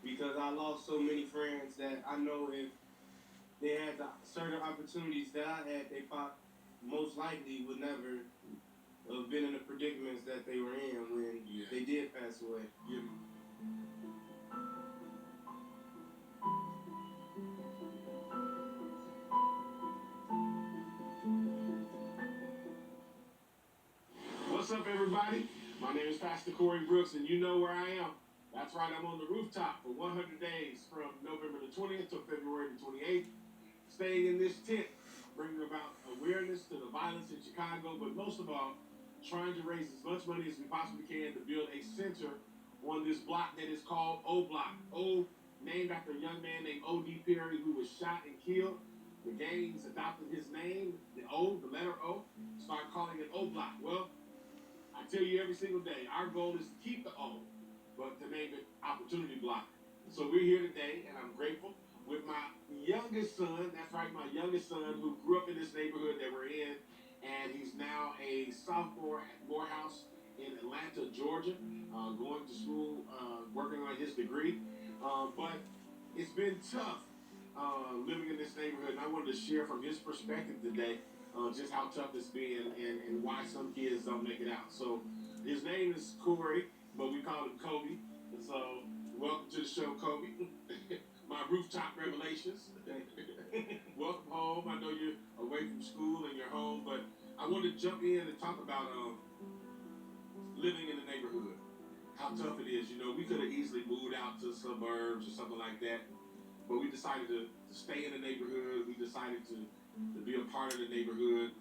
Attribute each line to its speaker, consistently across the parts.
Speaker 1: because I lost so many friends that I know if they had the certain opportunities that I had, they most likely would never have been in the predicaments that they were in when they did pass away.
Speaker 2: Yeah. What's up, everybody? My name is Pastor Corey Brooks, and you know where I am. That's right, I'm on the rooftop for 100 days from November the 20th to February the 28th, staying in this tent, bringing about awareness to the violence in Chicago, but most of all, trying to raise as much money as we possibly can to build a center on this block that is called O Block. O, named after a young man named O.D. Perry who was shot and killed. The gangs adopted his name, the O, the letter O, started calling it O Block. Well, I tell you every single day, our goal is to keep the O, but to name it Opportunity Block. So we're here today, and I'm grateful with my youngest son. That's right, my youngest son who grew up in this neighborhood that we're in, and he's now a sophomore at Morehouse in Atlanta, Georgia, going to school, working on his degree. But it's been tough living in this neighborhood, and I wanted to share from his perspective today just how tough it's been and why some kids don't make it out. So his name is Corey, but we call him Kobe. And so welcome to the show, Kobe. My rooftop revelations. Welcome home. I know you're away from school and you're home, but I wanted to jump in and talk about living in the neighborhood. How tough it is. You know, we could have easily moved out to suburbs or something like that, but we decided to stay in the neighborhood. We decided to be a part of the neighborhood.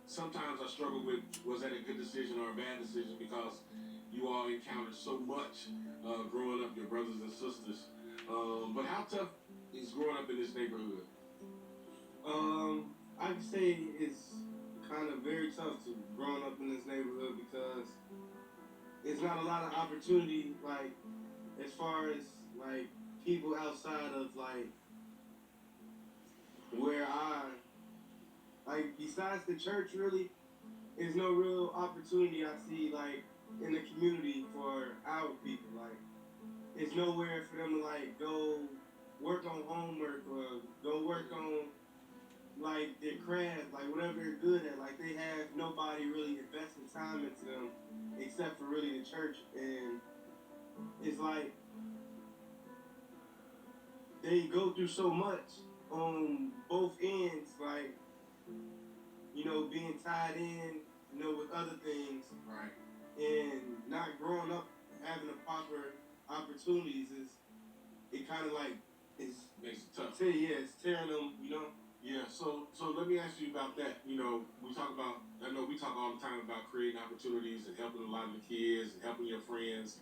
Speaker 2: Sometimes I struggle with, was that a good decision or a bad decision, because you all encountered so much growing up, your brothers and sisters. But how tough is growing up in this neighborhood?
Speaker 1: I'd say it's kind of very tough to growing up in this neighborhood because it's not a lot of opportunity, like as far as like people outside of like where like besides the church, really, there's no real opportunity I see like in the community for our people. Like, there's nowhere for them to like go work on homework or go work on like their craft, like whatever they're good at. Like, they have nobody really investing time into them except for really the church, and it's like they go through so much on both ends, like, you know, being tied in, you know, with other things,
Speaker 2: Right.
Speaker 1: and not growing up having the proper opportunities it kind of like
Speaker 2: Makes it tough.
Speaker 1: It's tearing them, you know.
Speaker 2: Yeah, so let me ask you about that. You know, I know we talk all the time about creating opportunities and helping a lot of the kids and helping your friends.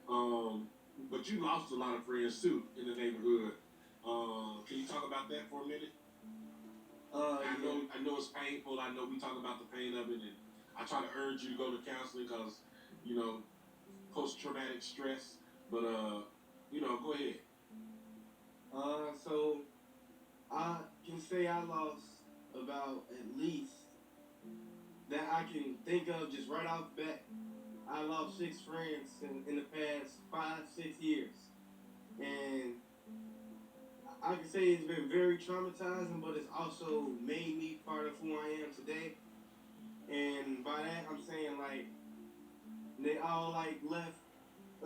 Speaker 2: But you lost a lot of friends too in the neighborhood. Can you talk about that for a minute? I know it's painful. I know we talk about the pain of it, and I try to urge you to go to counseling because, you know, post-traumatic stress. But you know, go ahead.
Speaker 1: So I can say I lost about at least that I can think of just right off the bat. I lost 6 friends in the past 5, 6 years, and I can say it's been very traumatizing, but it's also made me part of who I am today. And by that, I'm saying like they all like left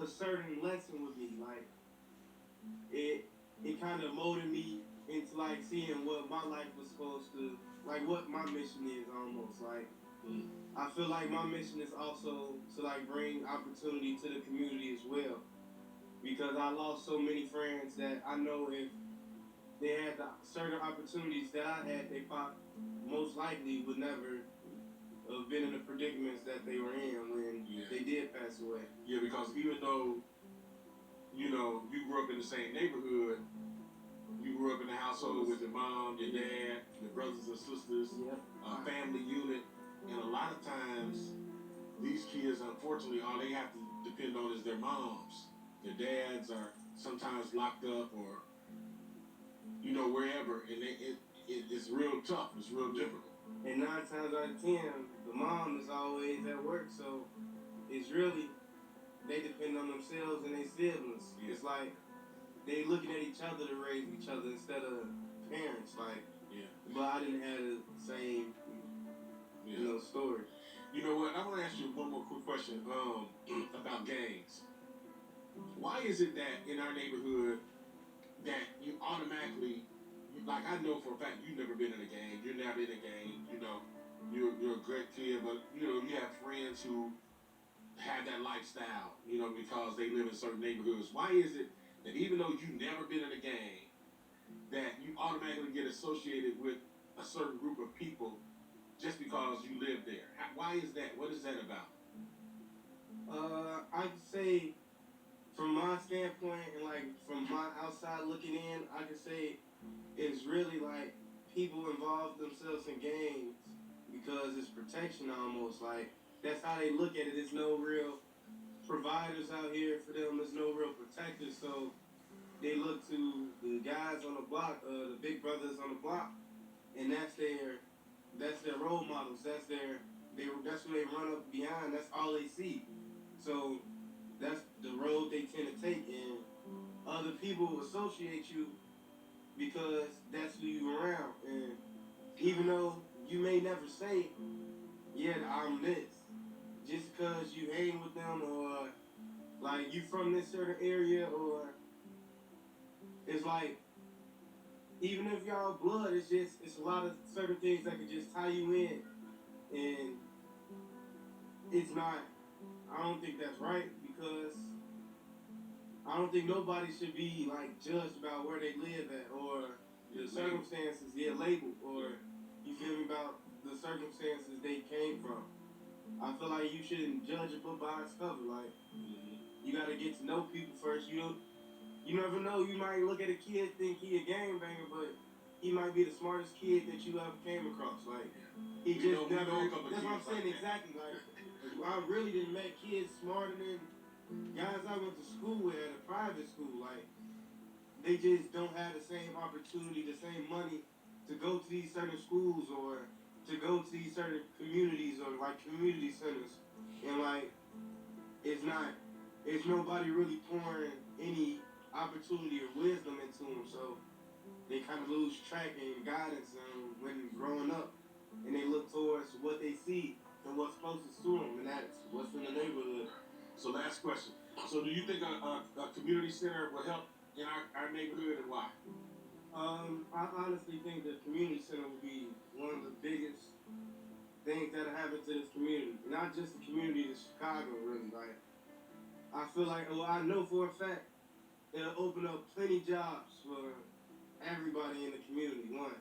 Speaker 1: a certain lesson with me. Like, it kind of molded me into like seeing what my life was supposed to, like what my mission is almost. Like, I feel like my mission is also to like bring opportunity to the community as well, because I lost so many friends that I know if they had the certain opportunities that I had, they most likely would never have been in the predicaments that they were in when they did pass away.
Speaker 2: Yeah, because even though, you know, you grew up in the same neighborhood, you grew up in a household with your mom, your dad, your brothers and sisters, a family unit, and a lot of times these kids, unfortunately, all they have to depend on is their moms. Their dads are sometimes locked up or, you know, wherever, and it's real tough. It's real difficult.
Speaker 1: And 9 times out of 10, the mom is always at work, so it's really they they depend on themselves and their siblings.
Speaker 2: Yeah.
Speaker 1: It's like they looking at each other to raise each other instead of parents. Like,
Speaker 2: Yeah.
Speaker 1: but I didn't have the same, story.
Speaker 2: You know what? I want to ask you one more quick question about gangs. Why is it that in our neighborhood that you automatically, like I know for a fact you've never been in a gang, you're not in a gang, you're a great kid, but you have friends who have that lifestyle, because they live in certain neighborhoods. Why is it that even though you've never been in a gang, that you automatically get associated with a certain group of people just because you live there? Why is that? What is that about?
Speaker 1: I'd say from my standpoint and like from my outside looking in, I could say it's really like people involve themselves in gangs because it's protection almost. Like that's how they look at it. There's no real providers out here for them. There's no real protectors. So they look to the guys on the block, the big brothers on the block, and that's their role models. That's who they run up behind. That's all they see. So that's the road they tend to take, and other people associate you because that's who you around. And even though you may never say, yeah, I'm this, just because you hang with them or like you from this certain area, or it's like even if y'all blood, it's a lot of certain things that can just tie you in, and it's not. I don't think that's right because I don't think nobody should be like judged about where they live at or the circumstances, labeled, or you feel me, about the circumstances they came from. I feel like you shouldn't judge a book by its cover. Like you gotta get to know people first. You never know. You might look at a kid think he a gangbanger, but he might be the smartest kid that you ever came across. Like he just never. That's what I'm saying exactly. Like I really didn't met kids smarter than guys I went to school with at a private school. Like they just don't have the same opportunity, the same money to go to these certain schools or to go to these certain communities or like community centers. And like it's nobody really pouring any opportunity or wisdom into them. So they kind of lose track and guidance when growing up, and they look towards what they see and what's closest to them, and that's what's in the neighborhood.
Speaker 2: So last question. So do you think a community center will help in our neighborhood, and why?
Speaker 1: I honestly think the community center will be one of the biggest things that'll happen to this community. Not just the community of Chicago, really. Like I feel like, well, I know for a fact it'll open up plenty jobs for everybody in the community. One,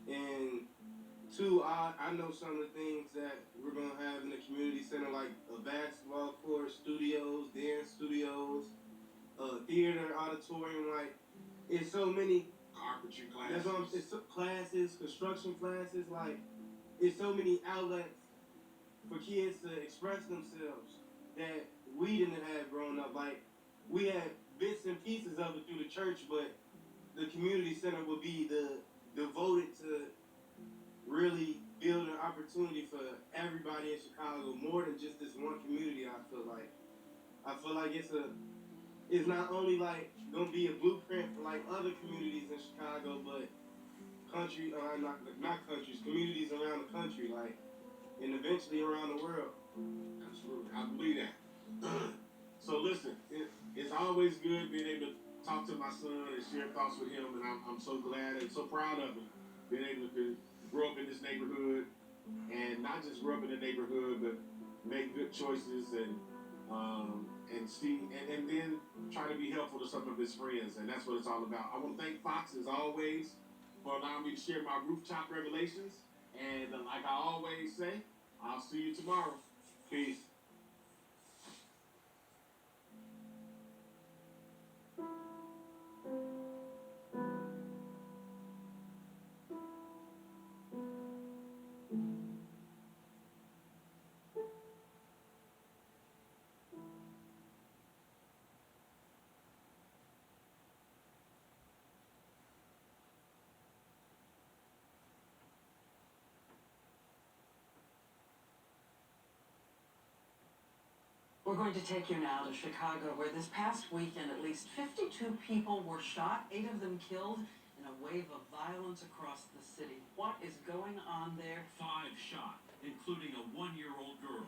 Speaker 1: and two, I know some of the things that we're gonna have in the community center, like a basketball court, studios, dance studios, theater, auditorium. Like it's so many
Speaker 2: carpentry classes.
Speaker 1: That's what it's classes, construction classes. Like it's so many outlets for kids to express themselves that we didn't have growing up. Like we had bits and pieces of it through the church, but the community center would be devoted to really build an opportunity for everybody in Chicago, more than just this one community. I feel like it's not only like gonna be a blueprint for like other communities in Chicago, but communities around the country, like, and eventually around the world.
Speaker 2: Absolutely, I believe that. So listen, it's always good being able to talk to my son and share thoughts with him, and I'm so glad and so proud of him being able to grow up in this neighborhood, and not just grow up in the neighborhood, but make good choices and see and then try to be helpful to some of his friends, and that's what it's all about. I want to thank Fox as always for allowing me to share my rooftop revelations, and like I always say, I'll see you tomorrow. Peace.
Speaker 3: We're going to take you now to Chicago, where this past weekend at least 52 people were shot, 8 of them killed, in a wave of violence across the city. What is going on there?
Speaker 4: 5 shot, including a 1-year-old girl.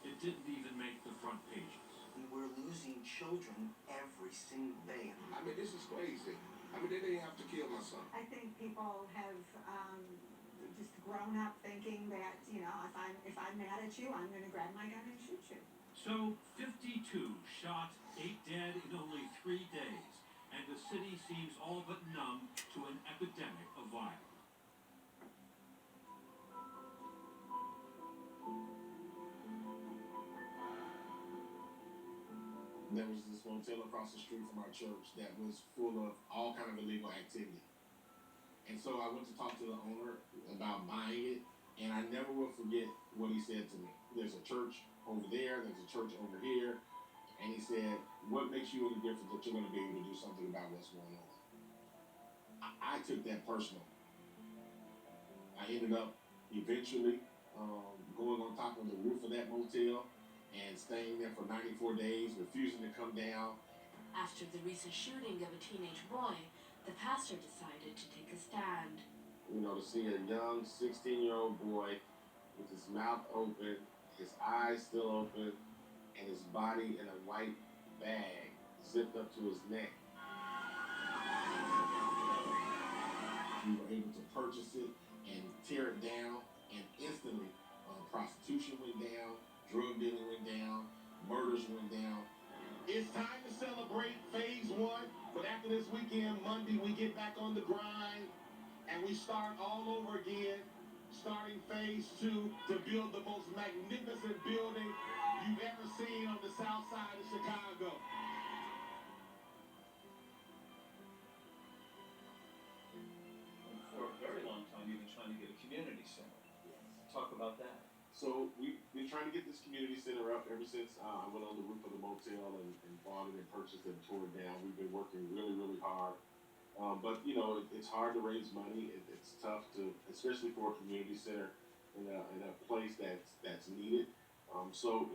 Speaker 4: It didn't even make the front pages.
Speaker 5: We're losing children every single day.
Speaker 6: I mean, this is crazy. I mean, they didn't have to kill my son.
Speaker 7: I think people have just grown up thinking that, you know, if I'm mad at you, I'm going to grab my gun and shoot you.
Speaker 4: So, 52 shot, 8 dead in only 3 days, and the city seems all but numb to an epidemic of violence.
Speaker 2: There was this motel across the street from our church that was full of all kind of illegal activity. And so I went to talk to the owner about buying it, and I never will forget what he said to me. There's a church over there, there's a church over here, and he said, what makes you any different that you're going to be able to do something about what's going on? I took that personal. I ended up eventually going on top of the roof of that motel and staying there for 94 days, refusing to come down.
Speaker 8: After the recent shooting of a teenage boy, the pastor decided to take a stand.
Speaker 2: You know, to see a young 16-year-old boy with his mouth open, his eyes still open, and his body in a white bag zipped up to his neck. We were able to purchase it and tear it down, and instantly prostitution went down, drug dealing went down, murders went down. It's time to celebrate phase 1, but after this weekend, Monday, we get back on the grind and we start all over again, starting phase 2 to build the most magnificent building you've ever seen on the south side of Chicago.
Speaker 9: For a very long time, you've been trying to get a community center. Talk about that.
Speaker 2: So we've been trying to get this community center up ever since I went on the roof of the motel and bought it and purchased it and tore it down. We've been working really, really hard. But, you know, it's hard to raise money. It's tough to, especially for a community center in a place that's needed. So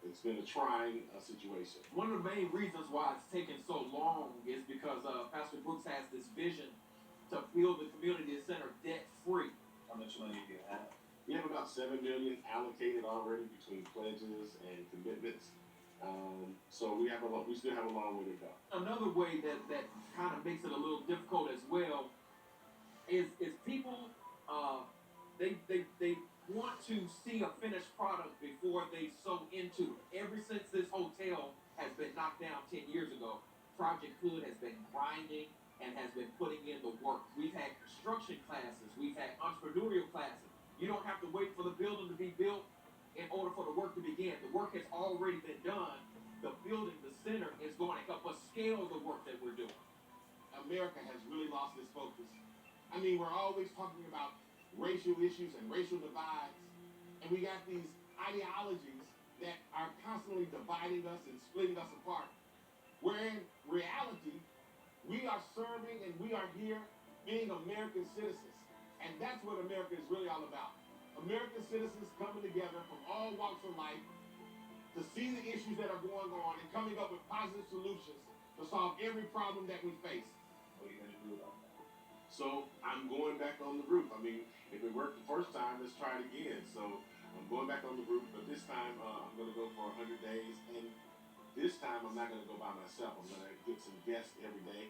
Speaker 2: it's been a trying situation.
Speaker 10: One of the main reasons why it's taken so long is because Pastor Brooks has this vision to build the community center debt-free.
Speaker 9: How much money do you have?
Speaker 2: We have about $7 million allocated already between pledges and commitments. So we still have a long way to go.
Speaker 10: Another way that kind of makes it a little difficult as well is people they want to see a finished product before they sow into it. Ever since this hotel has been knocked down 10 years ago, Project Hood has been grinding and has been putting in the work. We've had construction classes, we've had entrepreneurial classes. You don't have to wait for the building to be built in order for the work to begin. The work has already been done. The building, the center, is going to help us scale the work that we're doing.
Speaker 2: America has really lost its focus. I mean, we're always talking about racial issues and racial divides, and we got these ideologies that are constantly dividing us and splitting us apart. Where in reality, we are serving and we are here being American citizens. And that's what America is really all about. American citizens coming together from all walks of life to see the issues that are going on and coming up with positive solutions to solve every problem that we face.
Speaker 9: What are you going to do about that?
Speaker 2: So I'm going back on the roof. I mean, if it worked the first time, let's try it again. So I'm going back on the roof, but this time I'm going to go for 100 days. And this time I'm not going to go by myself. I'm going to get some guests every day.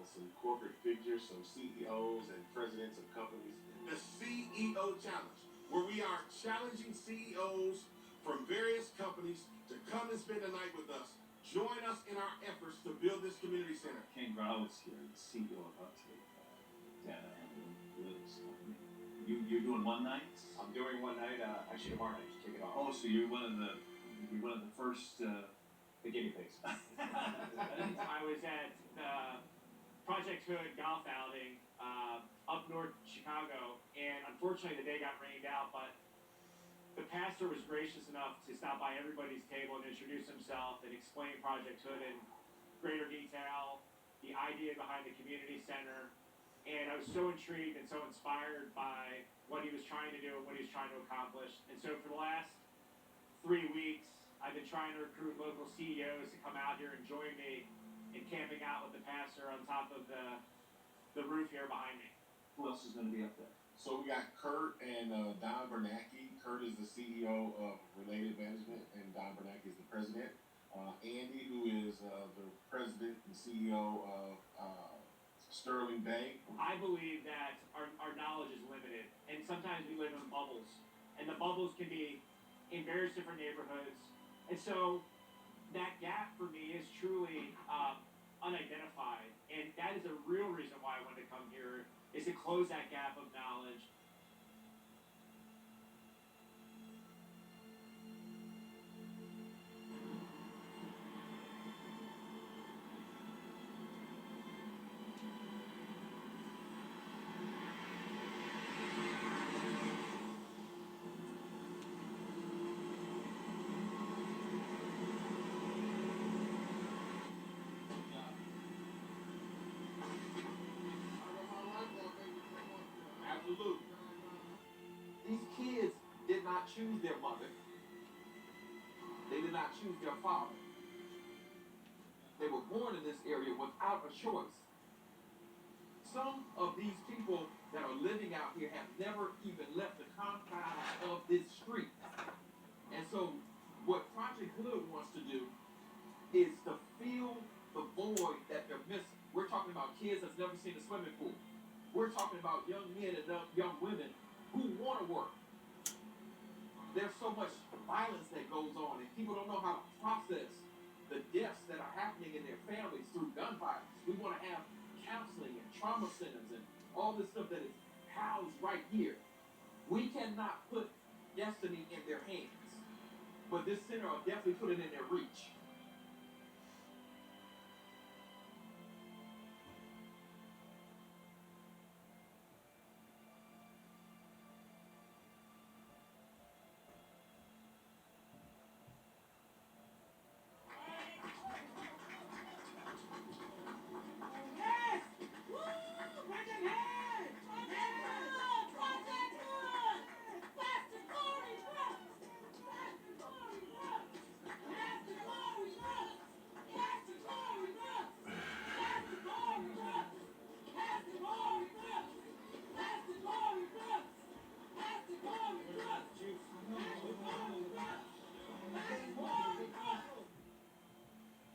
Speaker 2: Some corporate figures, some CEOs and presidents of companies. The CEO Challenge, where we are challenging CEOs from various companies to come and spend the night with us. Join us in our efforts to build this community center.
Speaker 9: Ken Growl's here, the CEO of Upstate Data and Liz. You're doing one night?
Speaker 11: I'm doing one night. Actually, tomorrow night to kick it off.
Speaker 9: Oh, so you're one of the first
Speaker 11: The guinea pigs.
Speaker 12: I was at the Project Hood golf outing up north Chicago, and unfortunately the day got rained out, but the pastor was gracious enough to stop by everybody's table and introduce himself and explain Project Hood in greater detail, the idea behind the community center, and I was so intrigued and so inspired by what he was trying to do and what he was trying to accomplish. And so for the last 3 weeks, I've been trying to recruit local CEOs to come out here and join me in camping out with the pastor on top of the roof here behind me.
Speaker 9: Who else is going to be up there?
Speaker 2: So we got Kurt and Don Bernanke. Kurt is the CEO of Related Management, and Don Bernanke is the president. Andy, who is the president and CEO of Sterling Bay.
Speaker 12: I believe that our knowledge is limited, and sometimes we live in bubbles, and the bubbles can be in various different neighborhoods. And so that gap for me is truly unidentified, and that is a real reason why I wanted to come here, is to close that gap of knowledge.
Speaker 10: Absolutely. These kids did not choose their mother. They did not choose their father. They were born in this area without a choice. Some of these people that are living out here have never even left the confines of this street. And so what Project Hood wants to do is to fill the void that they're missing. We're talking about kids that's never seen a swimming pool. We're talking about young men and young women who want to work. There's so much violence that goes on, and people don't know how to process the deaths that are happening in their families through gun violence. We want to have counseling and trauma centers and all this stuff that is housed right here. We cannot put destiny in their hands, but this center will definitely put it in their reach.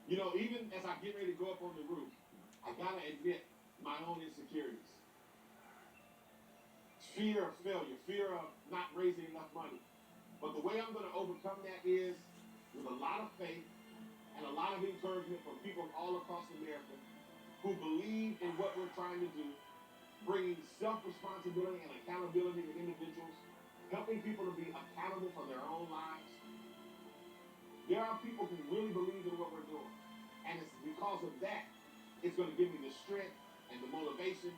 Speaker 2: You know, even as I get ready to go up on the roof, I gotta admit my own insecurities. Fear of failure, fear of not raising enough money. But the way I'm gonna overcome that is with a lot of faith and a lot of encouragement from people all across America who believe in what we're trying to do, bringing self-responsibility and accountability to individuals, helping people to be accountable for their own lives. There are people who really believe in what we're doing. And it's because of that, it's going to give me the strength and the motivation,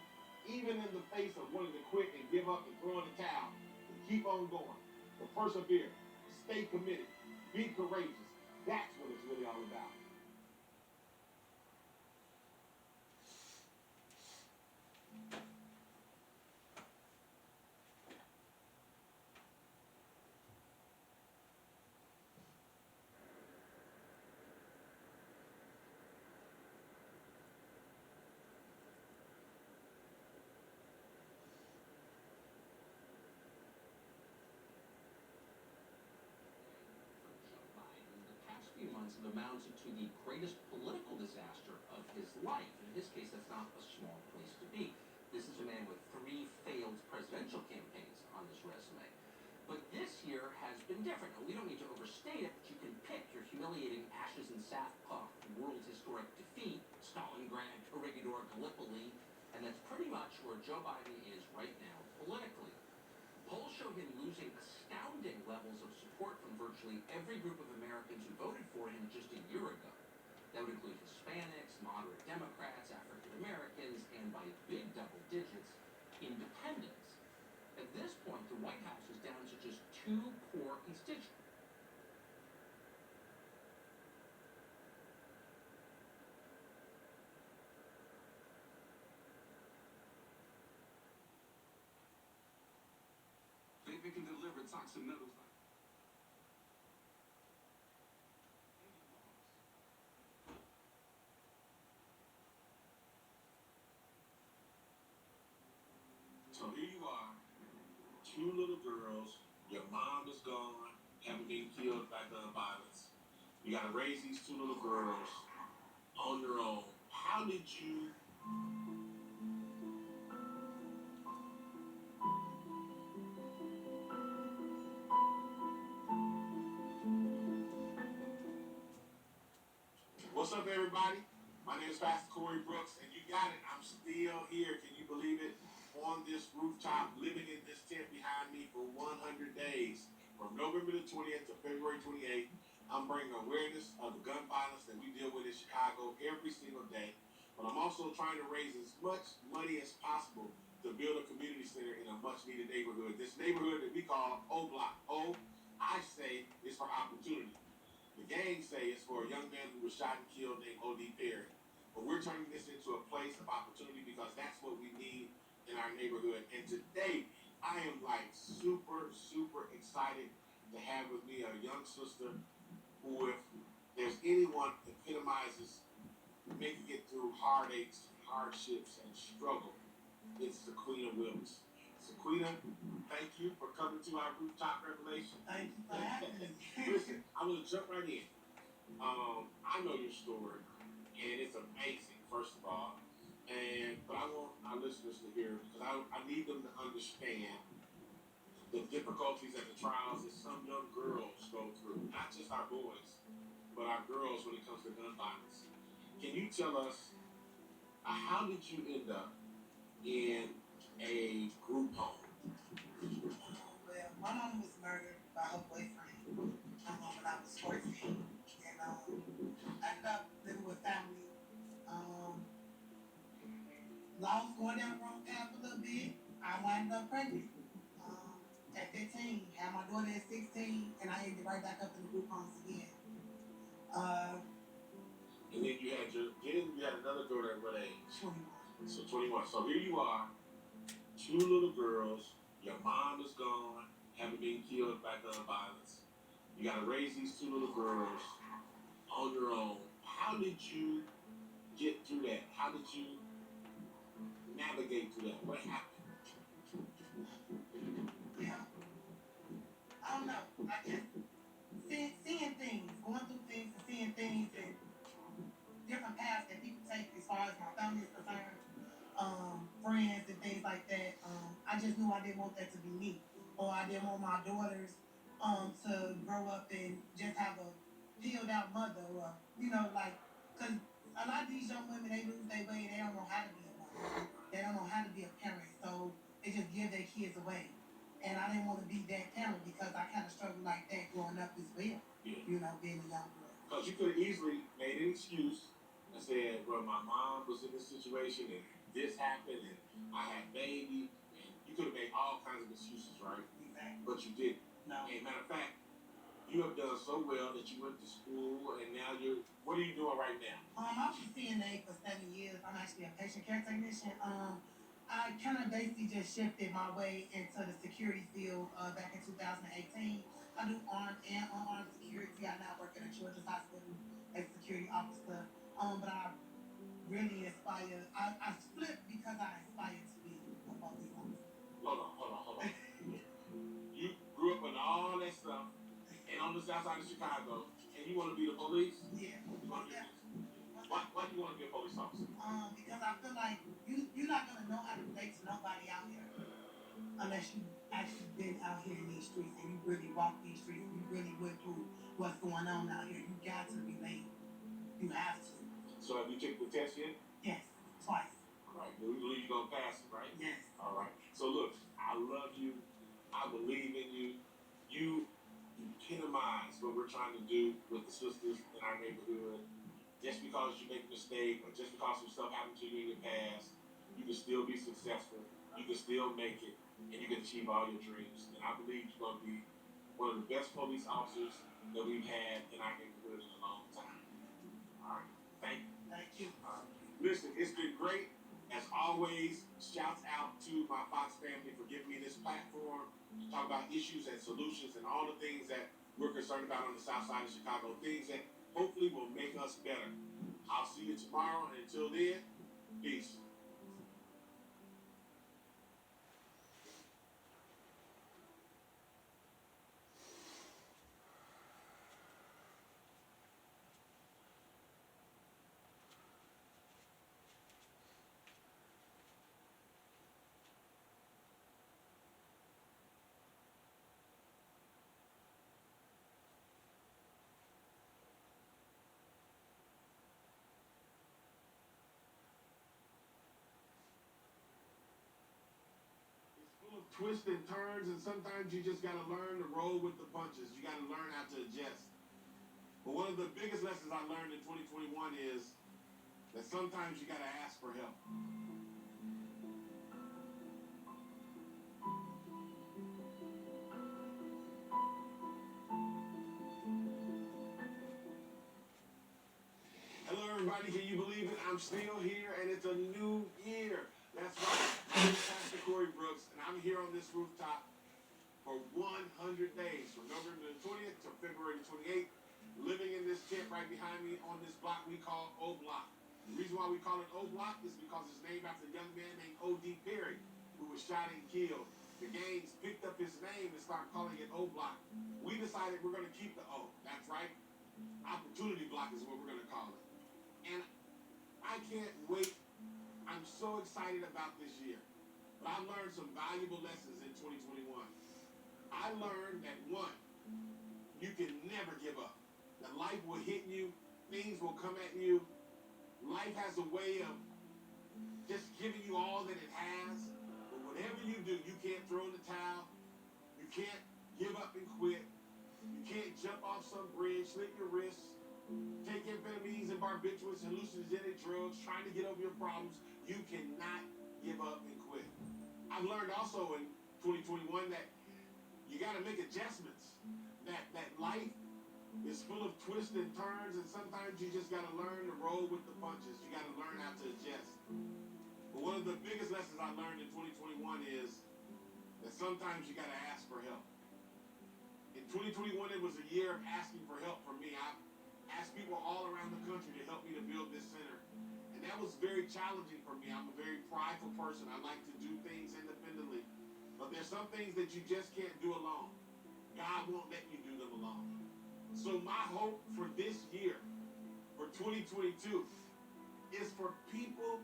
Speaker 2: even in the face of wanting to quit and give up and throw in the towel, to keep on going, to persevere, stay committed, be courageous. That's what it's really all about.
Speaker 5: Few months have amounted to the greatest political disaster of his life. In his case, that's not a small place to be. This is a man with 3 failed presidential campaigns on his resume. But this year has been different. Now, we don't need to overstate it, but you can pick your humiliating ashes and sackcloth world historic defeat, Stalingrad, Corregidor, Gallipoli, and that's pretty much where Joe Biden is right now politically. Polls show him losing astounding levels of support from virtually every group of Americans who voted for him just a year ago. That would include Hispanics, moderate Democrats, African Americans, and by big double digits, independents. At this point, the White House is down to just 2 core constituents.
Speaker 6: They can deliver toxic metals like
Speaker 2: Your mom is gone, having been killed by gun violence. You got to raise these two little girls on your own. How did you What's up, everybody? My name is Pastor Corey Brooks, and you got it. I'm still here. Can you believe it? On this rooftop, living in this tent behind me for 100 days. From November the 20th to February 28th, I'm bringing awareness of the gun violence that we deal with in Chicago every single day. But I'm also trying to raise as much money as possible to build a community center in a much-needed neighborhood. This neighborhood that we call O Block. O, I say, is for opportunity. The gang say it's for a young man who was shot and killed named O.D. Perry. But we're turning this into a place of opportunity because that's what we need in our neighborhood. And today, I am like super, super excited to have with me a young sister who, if there's anyone epitomizes making it through heartaches, hardships, and struggle, it's Sequina Willis. Sequina, thank you for coming to our rooftop revelation.
Speaker 13: Thank you for having me.
Speaker 2: Listen, I'm gonna jump right in. I know your story, and it's amazing, first of all. But I want our listeners to hear because I need them to understand the difficulties and the trials that some young girls go through. Not just our boys, but our girls when it comes to gun violence. Can you tell us how did you end up in a group home?
Speaker 13: Well, my mom was murdered by her boyfriend when I was 14. And I ended up living with family. Laws going down the wrong path a little bit. I wound up pregnant at 15. Had my daughter at 16, and I ended right back up in the group homes again.
Speaker 2: And then you had another daughter at what age?
Speaker 13: 21.
Speaker 2: So 21. So here you are, two little girls. Your mom is gone, having been killed by gun violence. You got to raise these two little girls on your own. How did you get through that? How did you navigate through that? What happened?
Speaker 13: Yeah. I don't know. I just seeing things, going through things and seeing things and different paths that people take as far as my family is concerned, friends and things like that. I just knew I didn't want that to be me, or I didn't want my daughters to grow up and just have a peeled out mother, or because a lot of these young women, they lose their way, they don't know how to be a mother, they don't know how to be a parent, so they just give their kids away. And I didn't want to be that parent because I kind of struggled like that growing up as well.
Speaker 2: Yeah.
Speaker 13: Being a young girl.
Speaker 2: Because you could have easily made an excuse and said, well, my mom was in this situation and this happened and I had baby, and you could have made all kinds of excuses, right?
Speaker 13: Exactly.
Speaker 2: But you didn't.
Speaker 13: No.
Speaker 2: And matter of fact, you have done so well that you went to school and now what are you doing right now?
Speaker 13: I was a CNA for 7 years. I'm actually a patient care technician. I kind of basically just shifted my way into the security field back in 2018. I do armed and unarmed security. I now work at a children's hospital as a security officer. But I really aspire. I split because I aspire to be a police officer.
Speaker 2: Hold on. You grew up with all that stuff and on the south side of Chicago, and you want to be the police?
Speaker 13: Yeah.
Speaker 2: Why do you want to be a police officer?
Speaker 13: Because I feel like you're not gonna know how to relate to nobody out here unless you actually been out here in these streets and you really walk these streets and you really went through what's going on out here. You got to relate. You have to.
Speaker 2: So have you taken the test yet?
Speaker 13: Yes, twice.
Speaker 2: All right. Do we believe you're gonna pass it, right?
Speaker 13: Yes.
Speaker 2: All right. So look, I love you. I believe in you. You epitomize what we're trying to do with the sisters in our neighborhood. Just because you make a mistake or just because some stuff happened to you in your past, you can still be successful. You can still make it, and you can achieve all your dreams. And I believe you're going to be one of the best police officers that we've had in our neighborhood in a long time. All right. Thank you.
Speaker 13: Thank you.
Speaker 2: Listen, it's been great. As always, shouts out to my Fox family for giving me this platform to talk about issues and solutions and all the things that we're concerned about on the south side of Chicago, things that hopefully will make us better. I'll see you tomorrow, and until then, peace. twists and turns, and sometimes you just gotta learn to roll with the punches. You gotta learn how to adjust. But one of the biggest lessons I learned in 2021 is that sometimes you gotta ask for help. Hello, everybody. Can you believe it? I'm still here, and it's a new year. That's right. I'm Pastor Corey Brooks, and I'm here on this rooftop for 100 days, from November the 20th to February the 28th, living in this tent right behind me on this block we call O Block. The reason why we call it O Block is because it's named after a young man named O.D. Perry, who was shot and killed. The gangs picked up his name and started calling it O Block. We decided we're going to keep the O. That's right. Opportunity Block is what we're going to call it. And I can't wait. I'm so excited about this year. But I learned some valuable lessons in 2021. I learned that, one, you can never give up. That life will hit you. Things will come at you. Life has a way of just giving you all that it has. But whatever you do, you can't throw in the towel. You can't give up and quit. You can't jump off some bridge, slit your wrists, take amphetamines and barbiturates and hallucinogenic drugs, trying to get over your problems. You cannot give up and quit. I've learned also in 2021 that you got to make adjustments. That life is full of twists and turns, and sometimes you just got to learn to roll with the punches. You got to learn how to adjust. But one of the biggest lessons I learned in 2021 is that sometimes you got to ask for help. In 2021, it was a year of asking for help from me. I asked people all around the country to help me to build this center. And that was very challenging for me. I'm a very prideful person. I like to do things independently. But there's some things that you just can't do alone. God won't let you do them alone. So my hope for this year, for 2022, is for people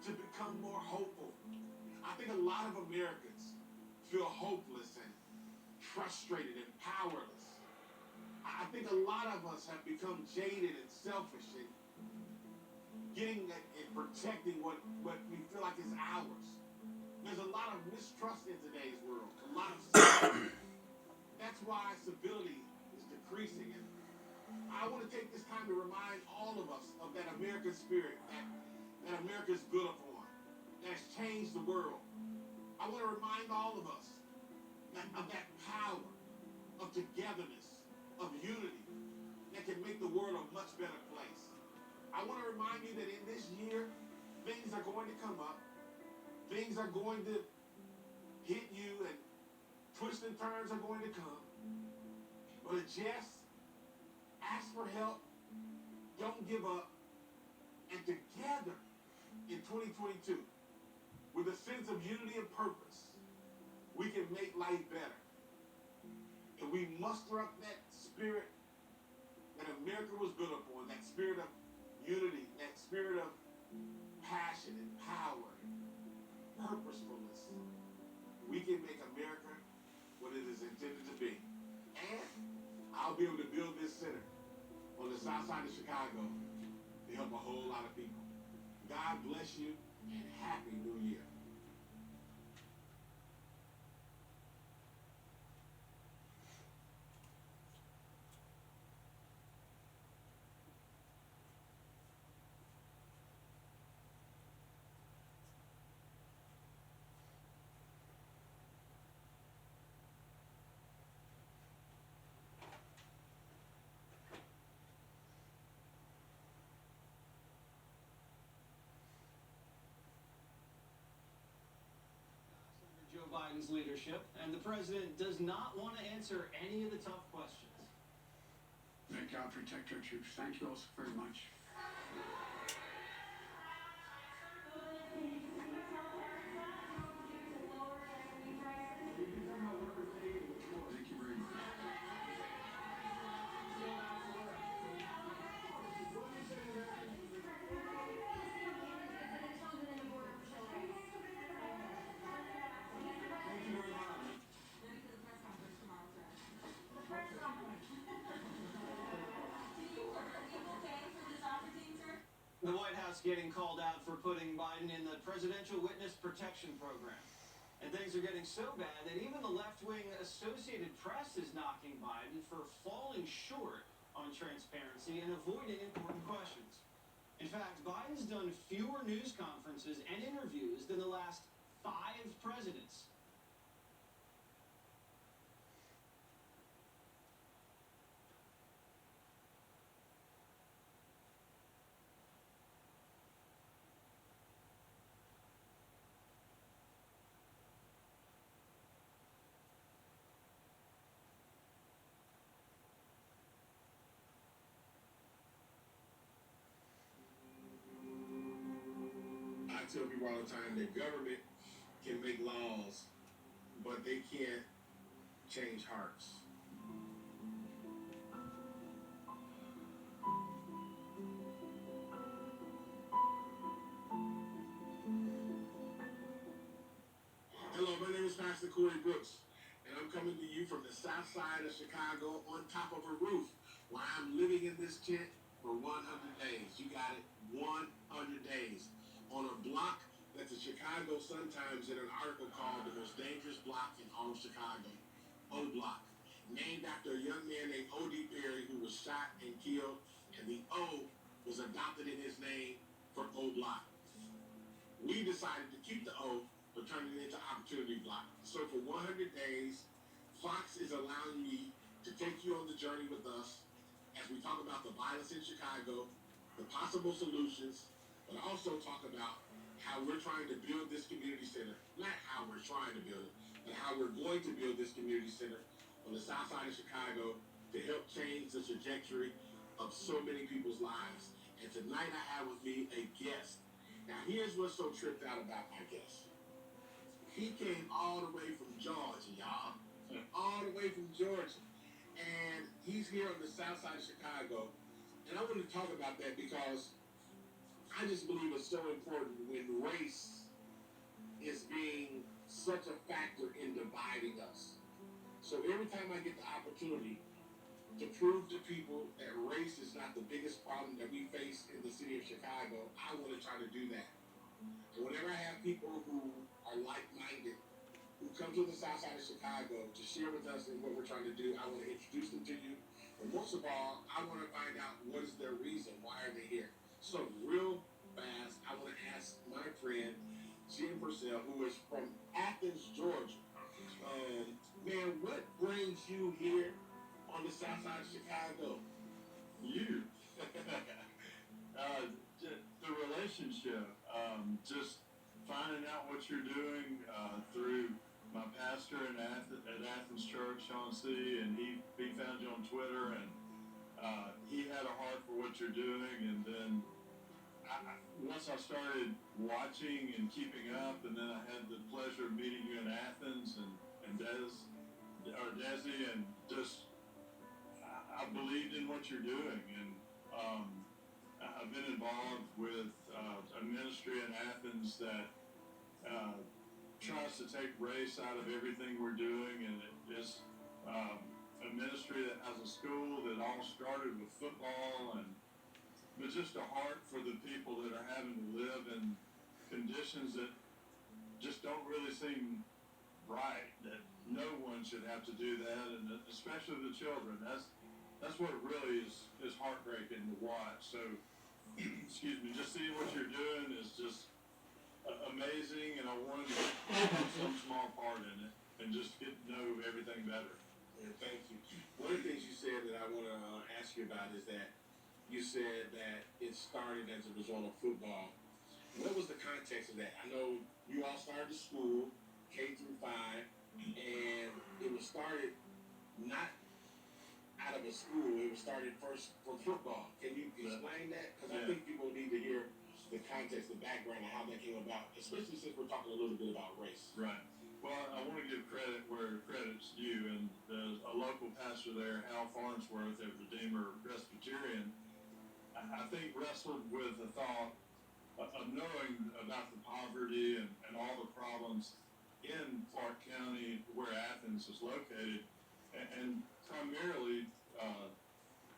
Speaker 2: to become more hopeful. I think a lot of Americans feel hopeless and frustrated and powerless. I think a lot of us have become jaded and selfish and getting and protecting what we feel like is ours. There's a lot of mistrust in today's world, a lot of suffering. That's why civility is decreasing. And I want to take this time to remind all of us of that American spirit that America's built upon, that has changed the world. I want to remind all of us of that power, of togetherness, of unity that can make the world a much better place. I want to remind you that in this year, things are going to come up. Things are going to hit you, and twists and turns are going to come. But just ask for help, don't give up, and together in 2022, with a sense of unity and purpose, we can make life better. And we muster up that spirit that America was built upon, that spirit of unity, that spirit of passion and power and purposefulness. We can make America what it is intended to be. And I'll be able to build this center on the south side of Chicago to help a whole lot of people. God bless you, and Happy New Year.
Speaker 14: Joe Biden's leadership, and the president does not want to answer any of the tough questions.
Speaker 15: May God protect our troops. Thank you all so very much. Thank you very much.
Speaker 14: The White House getting called out for putting Biden in the Presidential Witness Protection Program. And things are getting so bad that even the left-wing Associated Press is knocking Biden for falling short on transparency and avoiding important questions. In fact, Biden's done fewer news conferences and interviews than the last 5 presidents.
Speaker 2: I tell people all the time that government can make laws, but they can't change hearts. Hello, my name is Pastor Corey Brooks, and I'm coming to you from the south side of Chicago on top of a roof, where I'm living in this tent for 100 days. You got it, 100 days. On a block that the Chicago Sun-Times did an article called the most dangerous block in all of Chicago, O Block, named after a young man named O.D. Berry who was shot and killed, and the O was adopted in his name for O Block. We decided to keep the O, but turn it into Opportunity Block. So for 100 days, Fox is allowing me to take you on the journey with us as we talk about the violence in Chicago, the possible solutions, but also talk about how we're trying to build this community center. Not how we're trying to build it, but how we're going to build this community center on the south side of Chicago to help change the trajectory of so many people's lives. And tonight I have with me a guest. Now here's what's so tripped out about my guest. He came all the way from Georgia, y'all. All the way from Georgia. And he's here on the south side of Chicago. And I want to talk about that because I just believe it's so important when race is being such a factor in dividing us. So every time I get the opportunity to prove to people that race is not the biggest problem that we face in the city of Chicago, I want to try to do that. And whenever I have people who are like-minded, who come to the south side of Chicago to share with us in what we're trying to do, I want to introduce them to you. And most of all, I want to find out what is their reason, why are they here. So real fast, I want to ask my friend, Jim Purcell, who is from Athens, Georgia. Man, what brings you here on the south side of Chicago?
Speaker 16: You. The relationship, just finding out what you're doing through my pastor at Athens Church, Sean C., and he found you on Twitter, and he had a heart for what you're doing, and then once I started watching and keeping up, and then I had the pleasure of meeting you in Athens and Desi, and just I believed in what you're doing, and I've been involved with a ministry in Athens that tries to take race out of everything we're doing, and it is a ministry that has a school that all started with football, but just a heart for the people that are having to live in conditions that just don't really seem right, that no one should have to do that, and especially the children. That's what really is heartbreaking to watch. So, excuse me, just seeing what you're doing is just amazing, and I wanted to have some small part in it and just get to know everything better.
Speaker 2: Yeah, thank you. One of the things you said that I want to ask you about is that you said that it started as a result of football. What was the context of that? I know you all started the school, K through 5, and it was started not out of a school. It was started first for football. Can you explain that? Because I think people need to hear the context, the background, and how that came about, especially since we're talking a little bit about race.
Speaker 16: Right. Well, I want to give credit where credit's due, and there's a local pastor there, Al Farnsworth at Redeemer Presbyterian, I think wrestled with the thought of knowing about the poverty and all the problems in Clark County where Athens is located, and primarily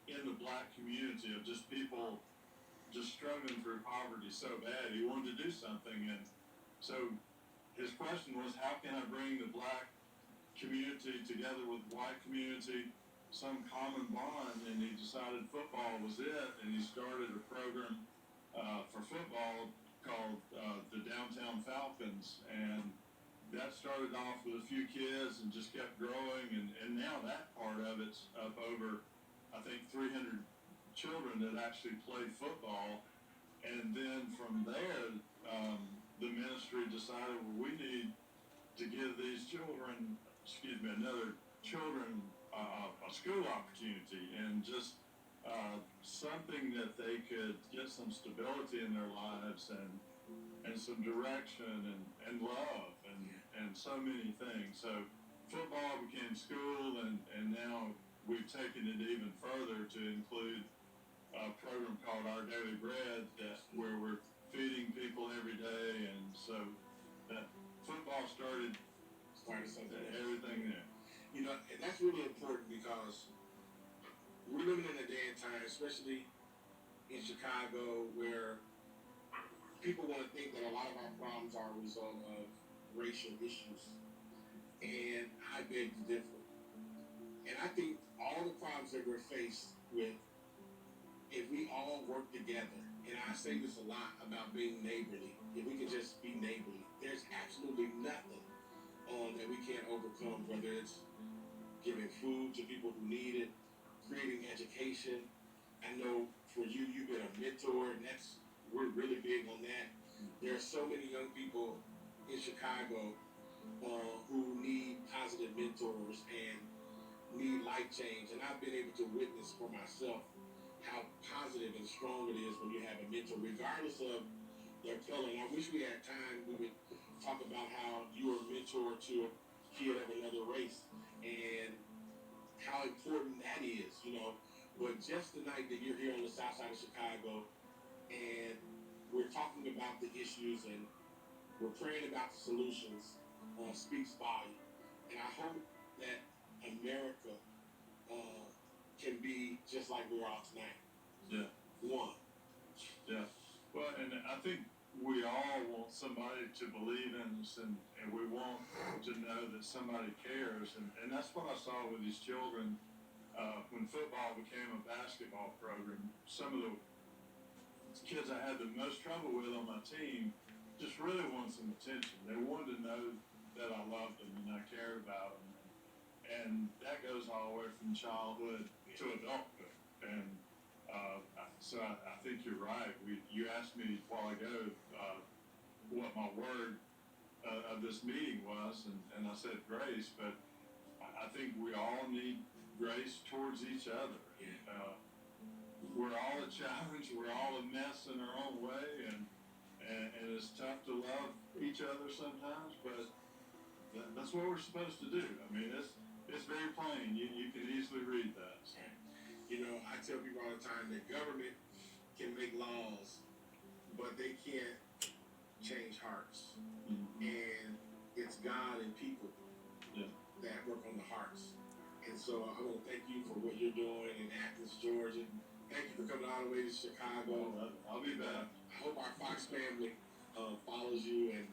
Speaker 16: in the black community of just people just struggling through poverty so bad. He wanted to do something, and so his question was, how can I bring the black community together with the white community, some common bond? And he decided football was it, and he started a program for football called the Downtown Falcons, and that started off with a few kids and just kept growing, and now that part of it's up over, I think, 300 children that actually play football. And then from there, the ministry decided, well, we need to give these children, another children a school opportunity, and just something that they could get some stability in their lives, and some direction, and love, and so many things. So football became school, and now we've taken it even further to include a program called Our Daily Bread, where we're feeding people every day. And so that football started
Speaker 6: something,
Speaker 16: everything there.
Speaker 6: You know, and that's really important because we're living in a day and time, especially in Chicago, where people want to think that a lot of our problems are a result of racial issues. And I beg to differ. And I think all the problems that we're faced with, if we all work together, and I say this a lot about being neighborly, if we can just be neighborly, there's absolutely nothing that we can't overcome, whether it's giving food to people who need it, creating education. I know for you, you've been a mentor, and we're really big on that. There are so many young people in Chicago who need positive mentors and need life change, and I've been able to witness for myself how positive and strong it is when you have a mentor, regardless of their color. And I wish we had time, we would talk about how you were a mentor to a kid of another race and how important that is, you know. But just the night that you're here on the south side of Chicago and we're talking about the issues and we're praying about the solutions speaks volume. And I hope that America can be just like we're all tonight.
Speaker 16: Yeah.
Speaker 6: One.
Speaker 16: Yeah. Well, and I think we all want somebody to believe in us, and we want to know that somebody cares. And that's what I saw with these children when football became a basketball program. Some of the kids I had the most trouble with on my team just really wanted some attention. They wanted to know that I loved them and I cared about them. And that goes all the way from childhood to adulthood. And so I think you're right. You asked me a while ago what my word of this meeting was, and I said grace, but I think we all need grace towards each other. We're all a challenge. We're all a mess in our own way, and it's tough to love each other sometimes, but that's what we're supposed to do. I mean, it's very plain. You can easily read that. So.
Speaker 6: You know, I tell people all the time that government can make laws, but they can't change hearts.
Speaker 16: Mm-hmm.
Speaker 6: And it's God and people that work on the hearts. And so I want to thank you for what you're doing in Athens, Georgia. Thank you for coming all the way to Chicago.
Speaker 16: I'll be back.
Speaker 6: I hope our Fox family follows you. And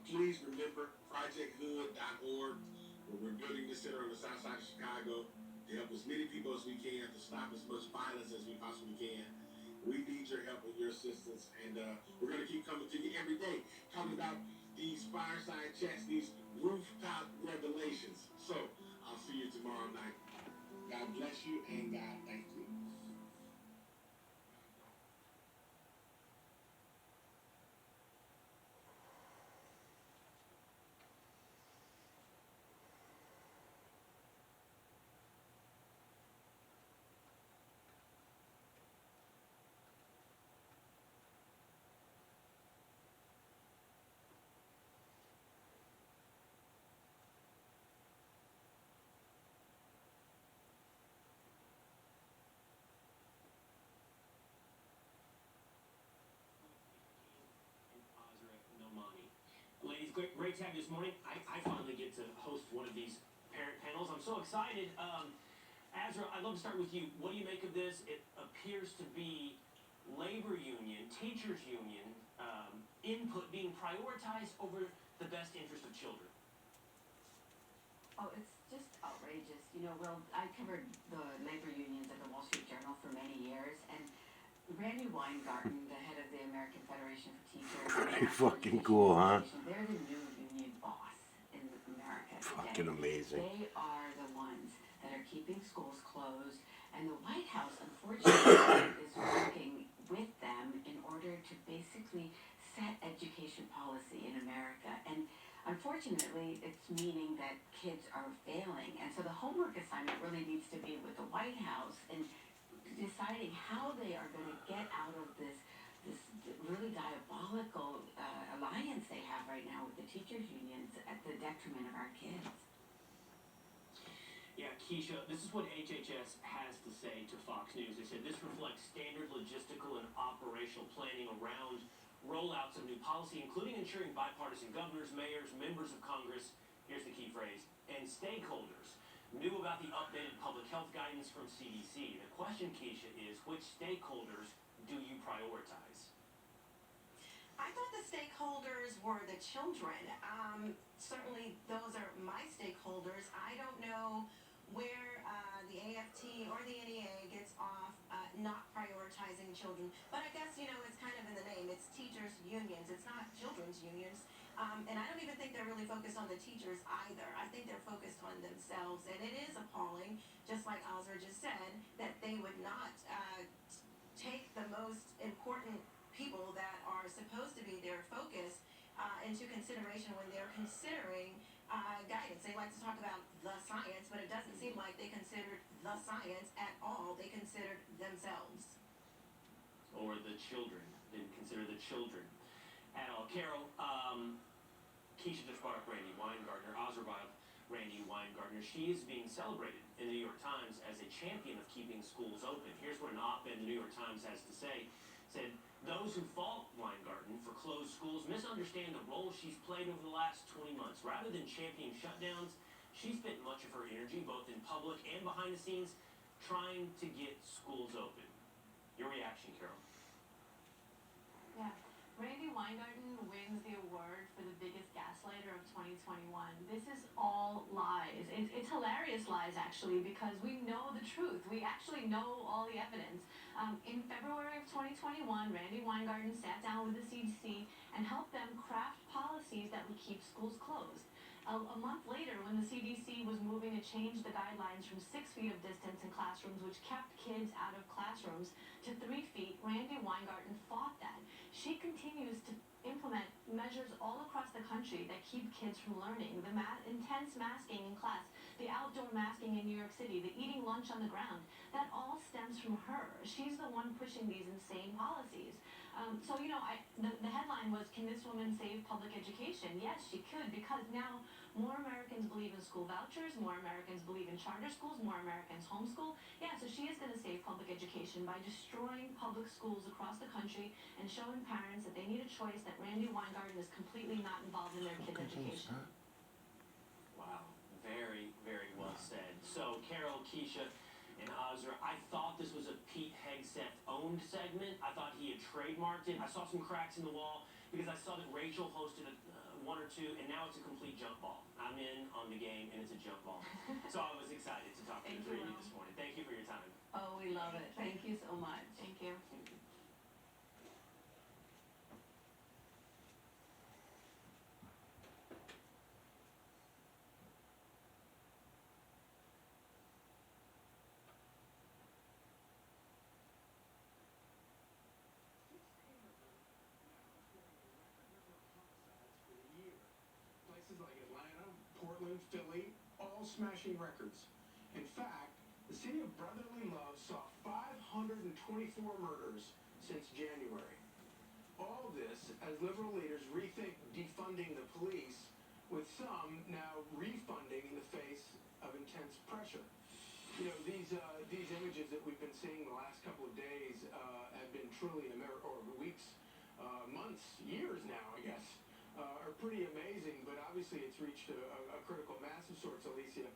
Speaker 6: please remember projecthood.org, where we're building this center on the south side of Chicago to help as many people as we can, to stop as much violence as we possibly can. We need your help and your assistance, and we're going to keep coming to you every day, talking about these fireside chats, these rooftop revelations. So, I'll see you tomorrow night. God bless you, and God thank you.
Speaker 17: Ladies, great to have you this morning. I finally get to host one of these parent panels. I'm so excited. Azra, I'd love to start with you. What do you make of this? It appears to be labor union, teachers union input being prioritized over the best interest of children?
Speaker 18: Oh, it's just outrageous. You know, well, I covered the labor unions at the Wall Street Journal for many years, and Randy Weingarten, the head of the American Federation for Teachers,
Speaker 19: Pretty fucking cool, huh?
Speaker 18: They're the new union boss in America today.
Speaker 19: Fucking amazing.
Speaker 18: They are the ones that are keeping schools closed, and the White House, unfortunately, is working with them in order to basically set education policy in America. And unfortunately, it's meaning that kids are failing. And so the homework assignment really needs to be with the White House and deciding how they are going to get out of this really diabolical alliance they have right now with the teachers' unions at the detriment of our kids.
Speaker 17: Yeah, Keisha, this is what HHS has to say to Fox News. They said this reflects standard logistical and operational planning around rollouts of new policy, including ensuring bipartisan governors, mayors, members of Congress, here's the key phrase, and stakeholders knew about the updated public health guidance from CDC. The question, Keisha, is which stakeholders do you prioritize?
Speaker 20: I thought the stakeholders were the children. Certainly those are my stakeholders. I don't know where the AFT or the NEA gets off not prioritizing children. But I guess, you know, it's kind of in the name. It's teachers' unions. It's not children's unions. And I don't even think they're really focused on the teachers either. I think they're focused on themselves. And it is appalling, just like Ozra just said, that they would not take the most important people that are supposed to be their focus into consideration when they're considering guidance. They like to talk about the science, but it doesn't seem like they considered the science at all. They considered themselves.
Speaker 17: Or the children. Didn't consider the children at all. Carol, Keisha just brought up Randy Weingartner. Ozra brought up Randy Weingartner. She is being celebrated in the New York Times as a champion of keeping schools open. Here's what an op-ed the New York Times has to say. Said, those who fault Weingarten for closed schools misunderstand the role she's played over the last 20 months. Rather than championing shutdowns, she spent much of her energy, both in public and behind the scenes, trying to get schools open. Your reaction, Carol?
Speaker 8: Yeah. Randy Weingarten wins the award for the biggest gaslighter of 2021. This is all lies. It's hilarious lies, actually, because we know the truth. We actually know all the evidence. In February of 2021, Randy Weingarten sat down with the CDC and helped them craft policies that would keep schools closed. A month later, when the CDC was moving to change the guidelines from 6 feet of distance in classrooms, which kept kids out of classrooms, to 3 feet, Randy Weingarten fought that. She continues to implement measures all across the country that keep kids from learning. The intense masking in class, the outdoor masking in New York City, the eating lunch on the ground, that all stems from her. She's the one pushing these insane policies. So, you know, the headline was, can this woman save public education? Yes, she could, because now more Americans believe in school vouchers, more Americans believe in charter schools, more Americans homeschool. Yeah, so she is going to save public education by destroying public schools across the country and showing parents that they need a choice, that Randy Weingarten is completely not involved in their kids' education.
Speaker 17: Wow, very, very well said. So, Carol, Keisha, and Ozra, I thought this was a Pete Hegseth-owned segment. I thought he had trademarked it. I saw some cracks in the wall because I saw that Rachel hosted one or two, and now it's a complete jump ball. I'm in on the game, and it's a jump ball. So I was excited to talk to the three of you this morning. Thank you for your time.
Speaker 18: Oh, we love it. Thank you so much.
Speaker 8: Thank you.
Speaker 15: Places like Atlanta, Portland, Philly, all smashing records. In fact, the city of brotherly love saw 524 murders since January. All this as liberal leaders rethink defunding the police, with some now refunding in the face of intense pressure. You know, these images that we've been seeing the last couple of days have been truly or weeks, months, years now, I guess, are pretty amazing. But obviously, it's reached a critical mass of sorts, Alicia.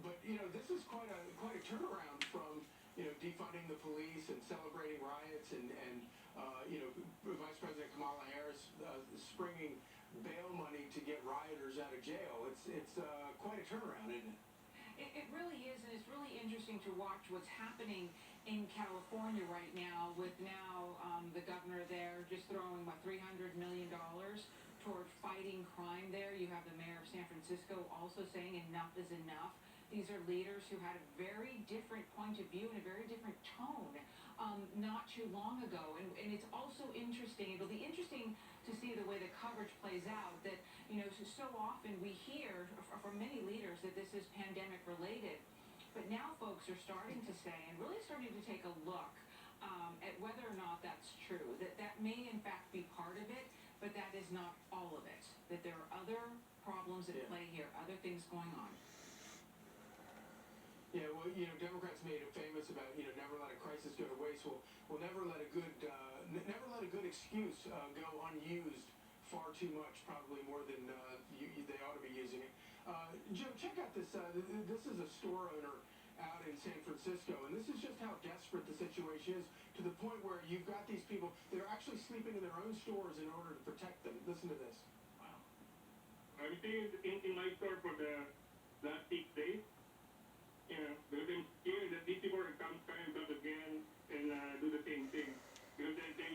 Speaker 15: But you know, this is quite a turnaround from defunding the police and celebrating riots and you know, Vice President Kamala Harris springing bail money it's quite a turnaround, isn't it?
Speaker 3: It really is, and it's really interesting to watch what's happening in California right now with the governor there just throwing, $300 million toward fighting crime there. You have the mayor of San Francisco also saying enough is enough. These are leaders who had a very different point of view and a very different tone not too long ago. And it's also interesting, it'll be interesting to see the way the coverage plays out, that, so often we hear from many leaders that this is pandemic related. But now folks are starting to say, and really starting to take a look at whether or not that's true, that may in fact be part of it, but that is not all of it, that there are other problems at play here, other things going on.
Speaker 15: Yeah, well, Democrats made it famous about, never let a crisis go to waste. We'll never let a good excuse go unused far too much, probably more than they ought to be using it. Joe, check out this. This is a store owner out in San Francisco, and this is just how desperate the situation is, to the point where you've got these people that are actually sleeping in their own stores in order to protect them. Listen to this.
Speaker 2: Wow. Everything is in my store for the last 6 days. Because I'm scared that these people are come back again and do the same thing. Because they